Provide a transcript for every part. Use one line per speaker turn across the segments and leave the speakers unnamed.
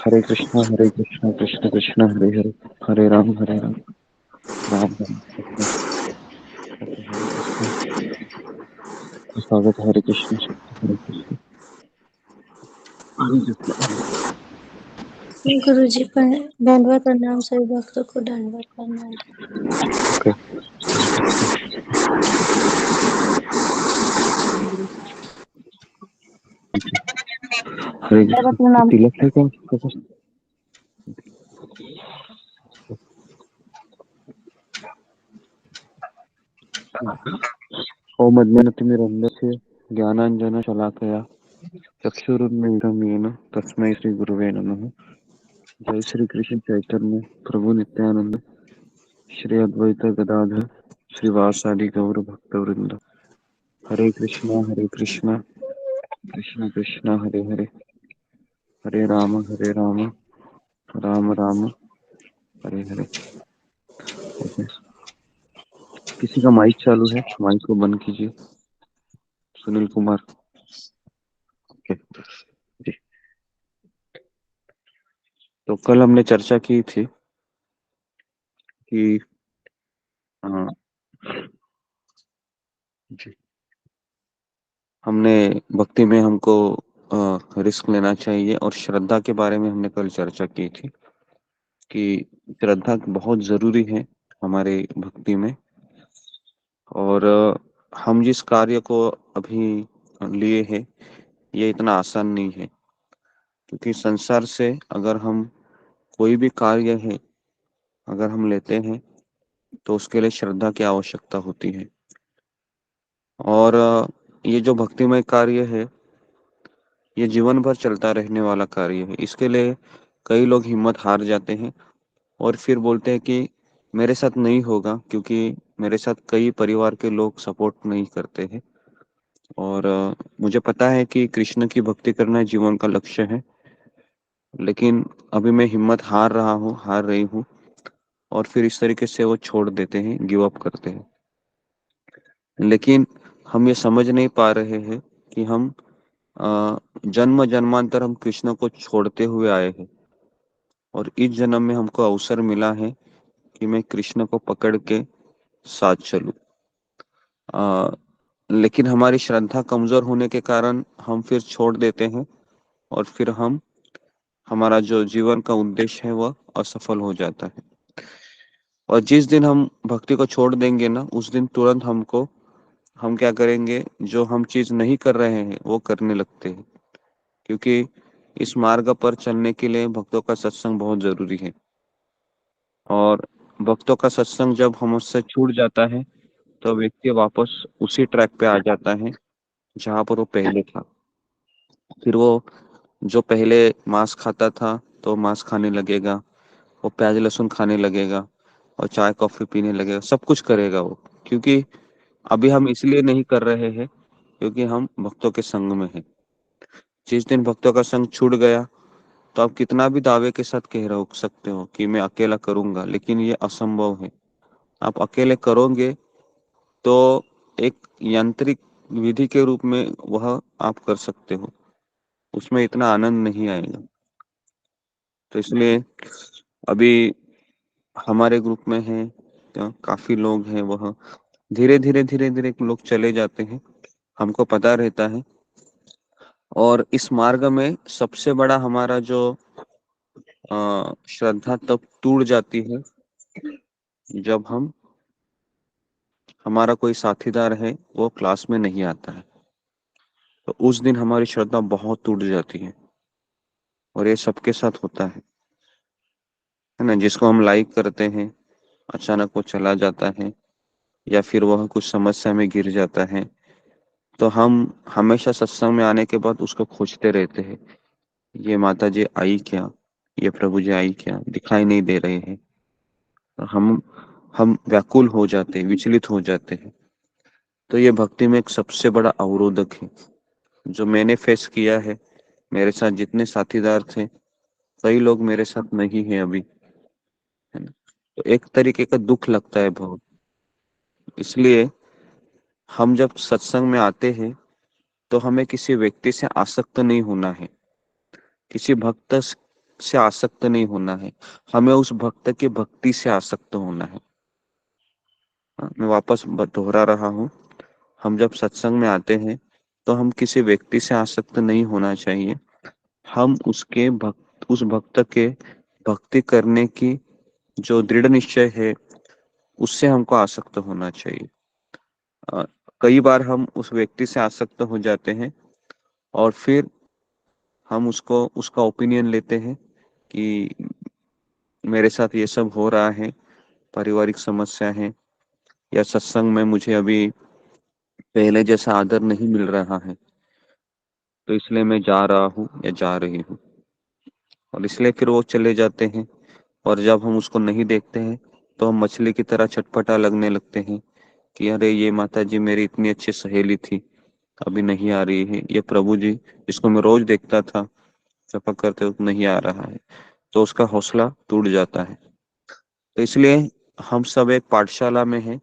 हरे कृष्णा कृष्ण कृष्ण हरे हरे, हरे राम राम राम हरे कृष्ण। स्वागत है हरे कृष्ण हरे कृष्ण हरे कृष्ण।
गुरु जी पर दंडवत प्रणाम, सभी भक्तों को दंडवत प्रणाम।
ओके, हरे
दंडवत
कृष्ण।
प्रणाम।
तिलक है क्या? ओम अज्ञानतिमिरन्धस्य ज्ञानाञ्जनशलाकया चक्षुरुन्मीलितं येन तस्मै श्री गुरुवे नमः। जय श्री कृष्ण चैतन्य प्रभु नित्यानंद श्री अद्वैत गदाधर श्रीवासादि गौर भक्तवृंद। हरे कृष्णा कृष्ण कृष्ण हरे हरे, हरे राम राम राम हरे हरे। ओके, किसी का माइक चालू है, माइक को बंद कीजिए। सुनील कुमार। ओके जी। तो कल हमने चर्चा की थी कि हाँ जी, हमने भक्ति में हमको रिस्क लेना चाहिए और श्रद्धा के बारे में हमने कल चर्चा की थी कि श्रद्धा बहुत जरूरी है हमारे भक्ति में। और हम जिस कार्य को अभी लिए हैं ये इतना आसान नहीं है, क्योंकि संसार से अगर हम कोई भी कार्य है अगर हम लेते हैं तो उसके लिए श्रद्धा की आवश्यकता होती है। और ये जो भक्तिमय कार्य है ये जीवन भर चलता रहने वाला कार्य है। इसके लिए कई लोग हिम्मत हार जाते हैं और फिर बोलते हैं कि मेरे साथ नहीं होगा, क्योंकि मेरे साथ कई परिवार के लोग सपोर्ट नहीं करते हैं। और मुझे पता है कि कृष्ण की भक्ति करना जीवन का लक्ष्य है, लेकिन अभी मैं हिम्मत हार रही हूँ। और फिर इस तरीके से वो छोड़ देते हैं, गिव अप करते हैं। लेकिन हम ये समझ नहीं पा रहे हैं कि हम जन्म जन्मांतर हम कृष्ण को छोड़ते हुए आए हैं और इस जन्म में हमको अवसर मिला है कि मैं कृष्ण को पकड़ के साथ चलूं। लेकिन हमारी श्रद्धा कमजोर होने के कारण हम फिर छोड़ देते हैं और फिर हमारा जो जीवन का उद्देश्य है वह असफल हो जाता है। और जिस दिन हम भक्ति को छोड़ देंगे ना, उस दिन तुरंत हम क्या करेंगे, जो हम चीज नहीं कर रहे हैं वो करने लगते हैं। क्योंकि इस मार्ग पर चलने के लिए भक्तों का सत्संग बहुत जरूरी है। और भक्तों का सत्संग जब हमसे छूट जाता है तो व्यक्ति वापस उसी ट्रैक पे आ जाता है जहाँ पर वो पहले था। फिर वो जो पहले मांस खाता था तो मांस खाने लगेगा, वो प्याज लहसुन खाने लगेगा और चाय कॉफी पीने लगेगा, सब कुछ करेगा वो। क्योंकि अभी हम इसलिए नहीं कर रहे हैं क्योंकि हम भक्तों के संग में हैं। जिस दिन भक्तों का संग छूट गया तो आप कितना भी दावे के साथ कह रहे हो सकते हो कि मैं अकेला करूंगा, लेकिन ये असंभव है। आप अकेले करोगे तो एक यांत्रिक विधि के रूप में वह आप कर सकते हो, उसमें इतना आनंद नहीं आएगा। तो इसलिए अभी हमारे ग्रुप में है तो काफी लोग हैं, वह धीरे धीरे लोग चले जाते हैं, हमको पता रहता है। और इस मार्ग में सबसे बड़ा हमारा जो श्रद्धा तब टूट जाती है जब हमारा कोई साथीदार है वो क्लास में नहीं आता है, तो उस दिन हमारी श्रद्धा बहुत टूट जाती है। और ये सबके साथ होता है ना। जिसको हम लाइक करते हैं अचानक वो चला जाता है या फिर वह कुछ समस्या में गिर जाता है, तो हम हमेशा सत्संग में आने के बाद उसको खोजते रहते हैं। ये माता जी आई क्या, ये प्रभु जी आई क्या, दिखाई नहीं दे रहे हैं। तो हम व्याकुल हो जाते हैं, विचलित हो जाते हैं। तो ये भक्ति में एक सबसे बड़ा अवरोधक है जो मैंने फेस किया है। मेरे साथ जितने साथीदार थे कई लोग मेरे साथ नहीं है अभी, है ना। तो एक तरीके का दुख लगता है बहुत। इसलिए हम जब सत्संग में आते हैं तो हमें किसी व्यक्ति से आसक्त नहीं होना है, किसी भक्त से आसक्त नहीं होना है, हमें उस भक्त के भक्ति से आसक्त होना है। मैं वापस दोहरा रहा हूँ, हम जब सत्संग में आते हैं तो हम किसी व्यक्ति से आसक्त नहीं होना चाहिए, हम उस भक्त के भक्ति करने की जो दृढ़ निश्चय है उससे हमको आसक्त होना चाहिए। अ, कई बार हम उस व्यक्ति से आसक्त हो जाते हैं और फिर हम उसको उसका ओपिनियन लेते हैं कि मेरे साथ ये सब हो रहा है, पारिवारिक समस्या है, या सत्संग में मुझे अभी पहले जैसा आदर नहीं मिल रहा है, तो इसलिए मैं जा रहा हूँ या जा रही हूँ। और इसलिए फिर वो चले जाते हैं, और जब हम उसको नहीं देखते हैं तो हम मछली की तरह छटपटा लगने लगते हैं कि अरे ये माता जी मेरी इतनी अच्छी सहेली थी, अभी नहीं आ रही है, ये प्रभु जी जिसको मैं रोज देखता था जपा करते वक्त नहीं आ रहा है, तो उसका हौसला टूट जाता है। तो इसलिए हम सब एक पाठशाला में हैं,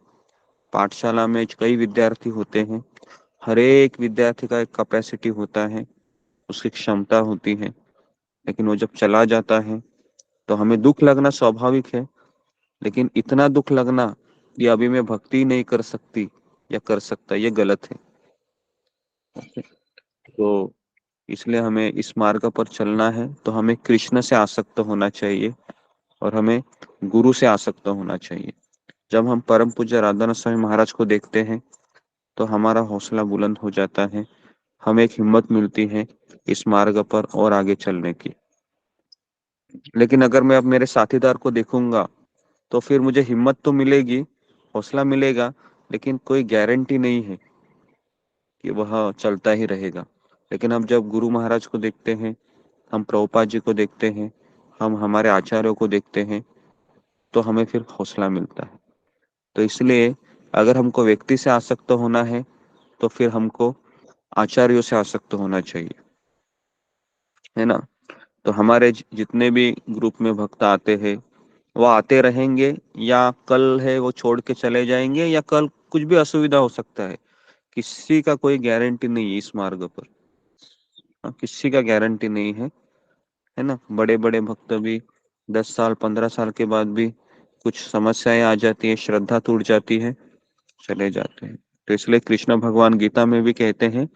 पाठशाला में कई विद्यार्थी होते हैं, हर एक विद्यार्थी का एक कैपेसिटी होता है, उसकी क्षमता होती है, लेकिन वो जब चला जाता है तो हमें दुख लगना स्वाभाविक है, लेकिन इतना दुख लगना कि अभी मैं भक्ति नहीं कर सकती या कर सकता, ये गलत है। तो इसलिए हमें इस मार्ग पर चलना है तो हमें कृष्ण से आसक्त होना चाहिए और हमें गुरु से आसक्त होना चाहिए। जब हम परम पूज्य राधानाथ स्वामी महाराज को देखते हैं तो हमारा हौसला बुलंद हो जाता है, हमें एक हिम्मत मिलती है इस मार्ग पर और आगे चलने की। लेकिन अगर मैं अब मेरे साथीदार को देखूंगा तो फिर मुझे हिम्मत तो मिलेगी, हौसला मिलेगा, लेकिन कोई गारंटी नहीं है कि वह चलता ही रहेगा। लेकिन हम जब गुरु महाराज को देखते हैं, हम प्रभुपाद जी को देखते हैं, हम हमारे आचार्यों को देखते हैं, तो हमें फिर हौसला मिलता है। तो इसलिए अगर हमको व्यक्ति से आसक्त होना है तो फिर हमको आचार्यों से आसक्त होना चाहिए, है ना। तो हमारे जितने भी ग्रुप में भक्त आते हैं वो आते रहेंगे, या कल है वो छोड़ के चले जाएंगे, या कल कुछ भी असुविधा हो सकता है, किसी का कोई गारंटी नहीं है इस मार्ग पर। हाँ, किसी का गारंटी नहीं है ना। बड़े बड़े भक्त भी 10 साल 15 साल के बाद भी कुछ समस्याएं आ जाती है, श्रद्धा टूट जाती है, चले जाते हैं। तो इसलिए कृष्ण भगवान गीता में भी कहते हैं,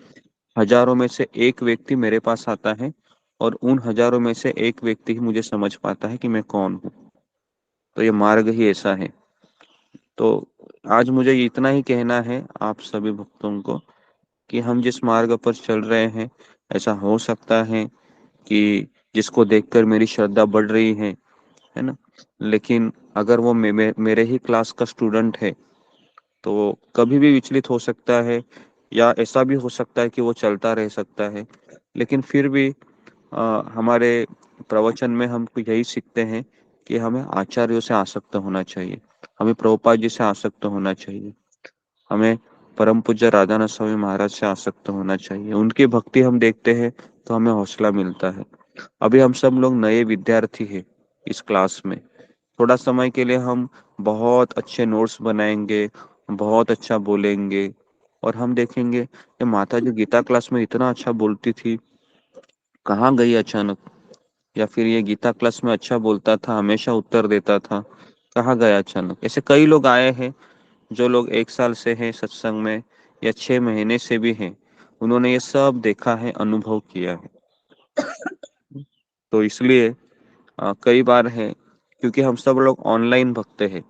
हजारों में से एक व्यक्ति मेरे पास आता है और उन हजारों में से एक व्यक्ति ही मुझे समझ पाता है कि मैं कौन हूँ। तो ये मार्ग ही ऐसा है। तो आज मुझे इतना ही कहना है आप सभी भक्तों को कि हम जिस मार्ग पर चल रहे हैं, ऐसा हो सकता है कि जिसको देखकर मेरी श्रद्धा बढ़ रही है ना, लेकिन अगर वो मेरे ही क्लास का स्टूडेंट है तो वो कभी भी विचलित हो सकता है, या ऐसा भी हो सकता है कि वो चलता रह सकता है। लेकिन फिर भी हमारे प्रवचन में हम यही सीखते हैं कि हमें आचार्यों से आसक्त होना चाहिए, हमें प्रभुपाद जी से आसक्त होना चाहिए, हमें परम पूज्य राधानाथ स्वामी महाराज से आसक्त होना चाहिए। उनकी भक्ति हम देखते हैं तो हमें हौसला मिलता है। अभी हम सब लोग नए विद्यार्थी हैं इस क्लास में, थोड़ा समय के लिए हम बहुत अच्छे नोट्स बनाएंगे, बहुत अच्छा बोलेंगे, और हम देखेंगे ये माता जी गीता क्लास में इतना अच्छा बोलती थी, कहाँ गई अचानक। या फिर ये गीता क्लास में अच्छा बोलता था, हमेशा उत्तर देता था, कहाँ गया अचानक। ऐसे कई लोग आए हैं, जो लोग 1 साल से हैं सत्संग में या 6 महीने से भी हैं, उन्होंने ये सब देखा है, अनुभव किया है। तो इसलिए कई बार है, क्योंकि हम सब लोग ऑनलाइन भक्त हैं,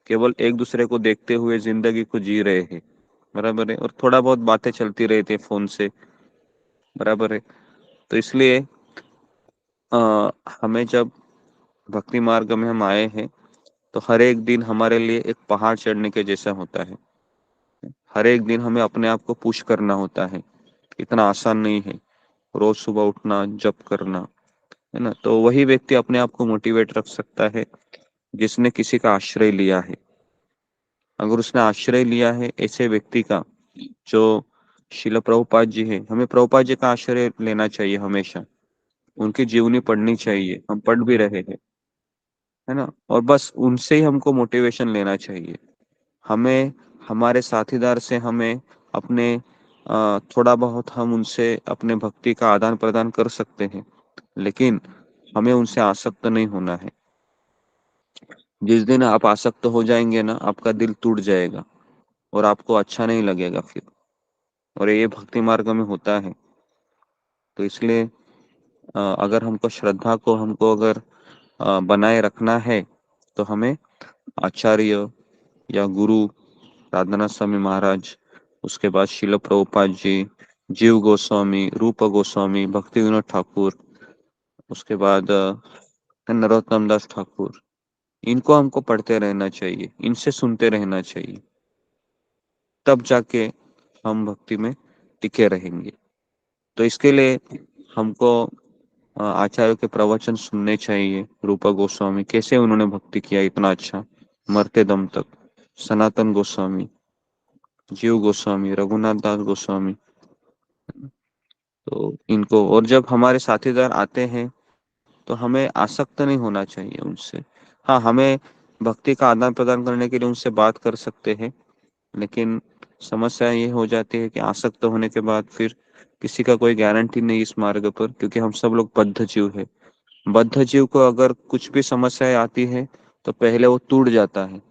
केवल एक दूसरे को देखते हुए जिंदगी को जी रहे हैं, बराबर है, और थोड़ा बहुत बातें चलती रहती है फोन से, बराबर है। तो इसलिए हमें जब भक्ति मार्ग में हम आए हैं तो हर एक दिन हमारे लिए एक पहाड़ चढ़ने के जैसा होता है। हर एक दिन हमें अपने आप को पुश करना होता है, इतना आसान नहीं है रोज सुबह उठना जप करना, है ना। तो वही व्यक्ति अपने आप को मोटिवेट रख सकता है जिसने किसी का आश्रय लिया है। अगर उसने आश्रय लिया है ऐसे व्यक्ति का, जो शिल प्रभुपाद जी है, हमें प्रभुपाद जी का आश्रय लेना चाहिए हमेशा, उनकी जीवनी पढ़नी चाहिए, हम पढ़ भी रहे हैं, है ना। और बस उनसे ही हमको मोटिवेशन लेना चाहिए। हमें हमारे साथीदार से हमें अपने थोड़ा बहुत हम उनसे अपने भक्ति का आदान प्रदान कर सकते हैं, लेकिन हमें उनसे आसक्त नहीं होना है। जिस दिन आप आसक्त हो जाएंगे ना, आपका दिल टूट जाएगा और आपको अच्छा नहीं लगेगा फिर। और ये भक्ति मार्ग में होता है। तो इसलिए अगर हमको श्रद्धा को हमको अगर बनाए रखना है, तो हमें आचार्य या गुरु राधानाथ स्वामी महाराज, उसके बाद शिल प्रभुपाद जी, जीव गोस्वामी, रूप गोस्वामी, भक्ति विनोद ठाकुर, उसके बाद नरोत्तम दास ठाकुर, इनको हमको पढ़ते रहना चाहिए, इनसे सुनते रहना चाहिए। तब जाके हम भक्ति में टिके रहेंगे। तो इसके लिए हमको आचार्य के प्रवचन सुनने चाहिए। रूपा गोस्वामी कैसे उन्होंने भक्ति किया इतना अच्छा, मरते दम तक। सनातन गोस्वामी, जीव गोस्वामी, रघुनाथ दास गोस्वामी, तो इनको, और जब हमारे साथीदार आते हैं तो हमें आसक्त नहीं होना चाहिए उनसे। हाँ, हमें भक्ति का आदान प्रदान करने के लिए उनसे बात कर सकते हैं, लेकिन समस्या ये हो जाती है कि आसक्त होने के बाद फिर किसी का कोई गारंटी नहीं इस मार्ग पर, क्योंकि हम सब लोग बद्ध जीव है। बद्ध जीव को अगर कुछ भी समस्याएं आती है तो पहले वो टूट जाता है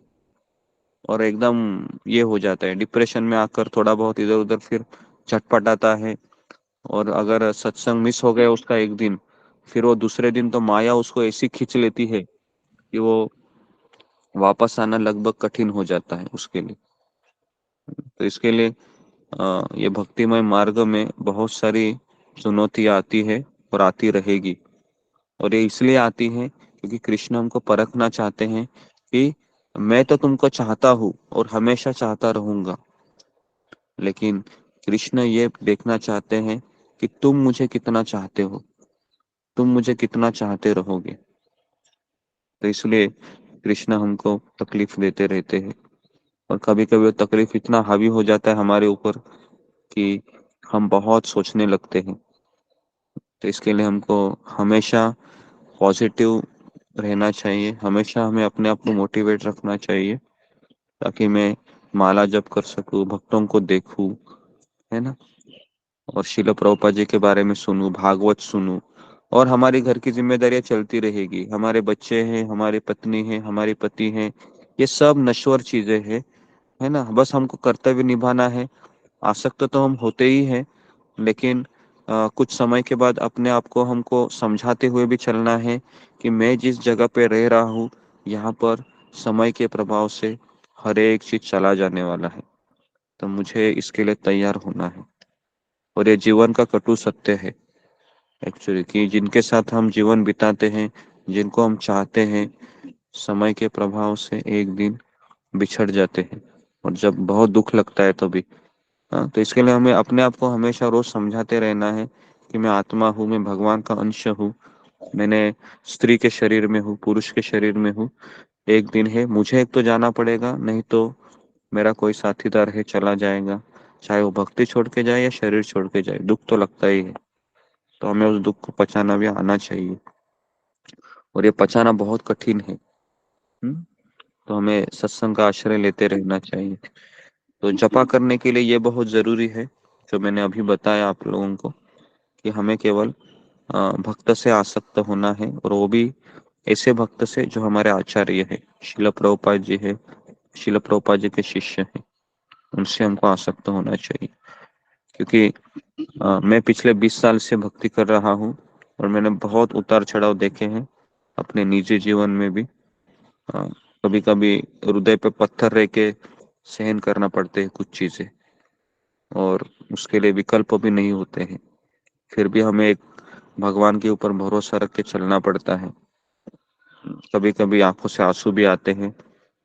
और एकदम ये हो जाता है, डिप्रेशन में आकर थोड़ा बहुत इधर उधर फिर छटपटाता है। और अगर सत्संग मिस हो गया उसका एक दिन, फिर वो दूसरे दिन तो माया उसको ऐसी खींच लेती है कि वो वापस आना लगभग कठिन हो जाता है उसके लिए। तो इसके लिए ये भक्तिमय मार्ग में बहुत सारी चुनौतियां आती है और आती रहेगी। और ये इसलिए आती है क्योंकि कृष्ण हमको परखना चाहते हैं कि मैं तो तुमको चाहता हूँ और हमेशा चाहता रहूंगा, लेकिन कृष्ण ये देखना चाहते हैं कि तुम मुझे कितना चाहते हो, तुम मुझे कितना चाहते रहोगे। तो इसलिए कृष्ण हमको तकलीफ देते रहते हैं। और कभी कभी वो तकलीफ इतना हावी हो जाता है हमारे ऊपर कि हम बहुत सोचने लगते हैं। तो इसके लिए हमको हमेशा पॉजिटिव रहना चाहिए, हमेशा हमें अपने आप को मोटिवेट रखना चाहिए, ताकि मैं माला जप कर सकूं, भक्तों को देखूं, है ना, और शिल प्रभुपाद जी के बारे में सुनूं, भागवत सुनूं। और हमारी घर की जिम्मेदारियां चलती रहेगी, हमारे बच्चे हैं, हमारी पत्नी है, हमारे पति हैं, ये सब नश्वर चीजें हैं, है ना। बस हमको कर्तव्य निभाना है। आसक्त तो हम होते ही हैं, लेकिन कुछ समय के बाद अपने आप को हमको समझाते हुए भी चलना है कि मैं जिस जगह पे रह रहा हूँ, यहाँ पर समय के प्रभाव से हर एक चीज चला जाने वाला है। तो मुझे इसके लिए तैयार होना है। और ये जीवन का कटु सत्य है एक्चुअली, कि जिनके साथ हम जीवन बिताते हैं, जिनको हम चाहते हैं, समय के प्रभाव से एक दिन बिछड़ जाते हैं। और जब बहुत दुख लगता है तभी। हाँ, तो इसके लिए हमें अपने आप को हमेशा रोज समझाते रहना है कि मैं आत्मा हूँ, मैं भगवान का अंश हूँ, मैंने स्त्री के शरीर में हूँ, पुरुष के शरीर में हूँ। एक दिन है, मुझे एक तो जाना पड़ेगा, नहीं तो मेरा कोई साथीदार है चला जाएगा। चाहे वो भक्ति छोड़ के जाए या शरीर छोड़ के जाए, दुख तो लगता ही है। तो हमें उस दुख को पचाना भी आना चाहिए, और ये पचाना बहुत कठिन है। तो हमें सत्संग का आश्रय लेते रहना चाहिए। तो जपा करने के लिए ये बहुत जरूरी है, जो मैंने अभी बताया आप लोगों को, कि हमें केवल भक्त से आसक्त होना है, और वो भी ऐसे भक्त से जो हमारे आचार्य है, शिल प्रभुपाद जी है, शिल प्रभुपाद जी के शिष्य हैं, उनसे हमको आसक्त होना चाहिए। क्योंकि मैं पिछले 20 साल से भक्ति कर रहा हूँ, और मैंने बहुत उतार चढ़ाव देखे हैं अपने निजी जीवन में भी। कभी कभी हृदय पे पत्थर रह के सहन करना पड़ते हैं कुछ चीजें, और उसके लिए विकल्प भी नहीं होते हैं। फिर भी हमें एक भगवान के ऊपर भरोसा रख के चलना पड़ता है। कभी कभी आंखों से आंसू भी आते हैं,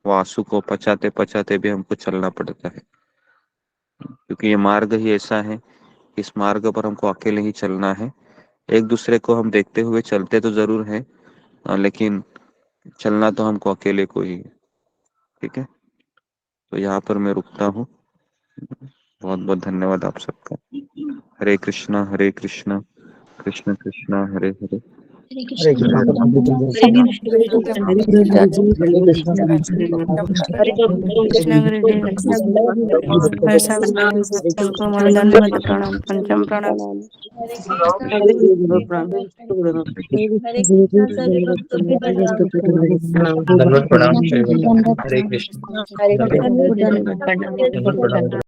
वो आंसू को पचाते पचाते भी हमको चलना पड़ता है, क्योंकि ये मार्ग ही ऐसा है। इस मार्ग पर हमको अकेले ही चलना है। एक दूसरे को हम देखते हुए चलते तो जरूर हैं, लेकिन चलना तो हमको अकेले को ही है। ठीक है, तो यहाँ पर मैं रुकता हूँ। बहुत बहुत धन्यवाद आप सबका। हरे कृष्णा, हरे कृष्णा, कृष्ण कृष्णा, हरे हरे,
हरे कृष्ण
कृष्ण गुरुजी दंडवत प्रणाम पंचम प्रणाम
हरे कृष्ण सभी भक्तों को
दंडवत प्रणाम। हरे कृष्ण।
दंडवत प्रणाम।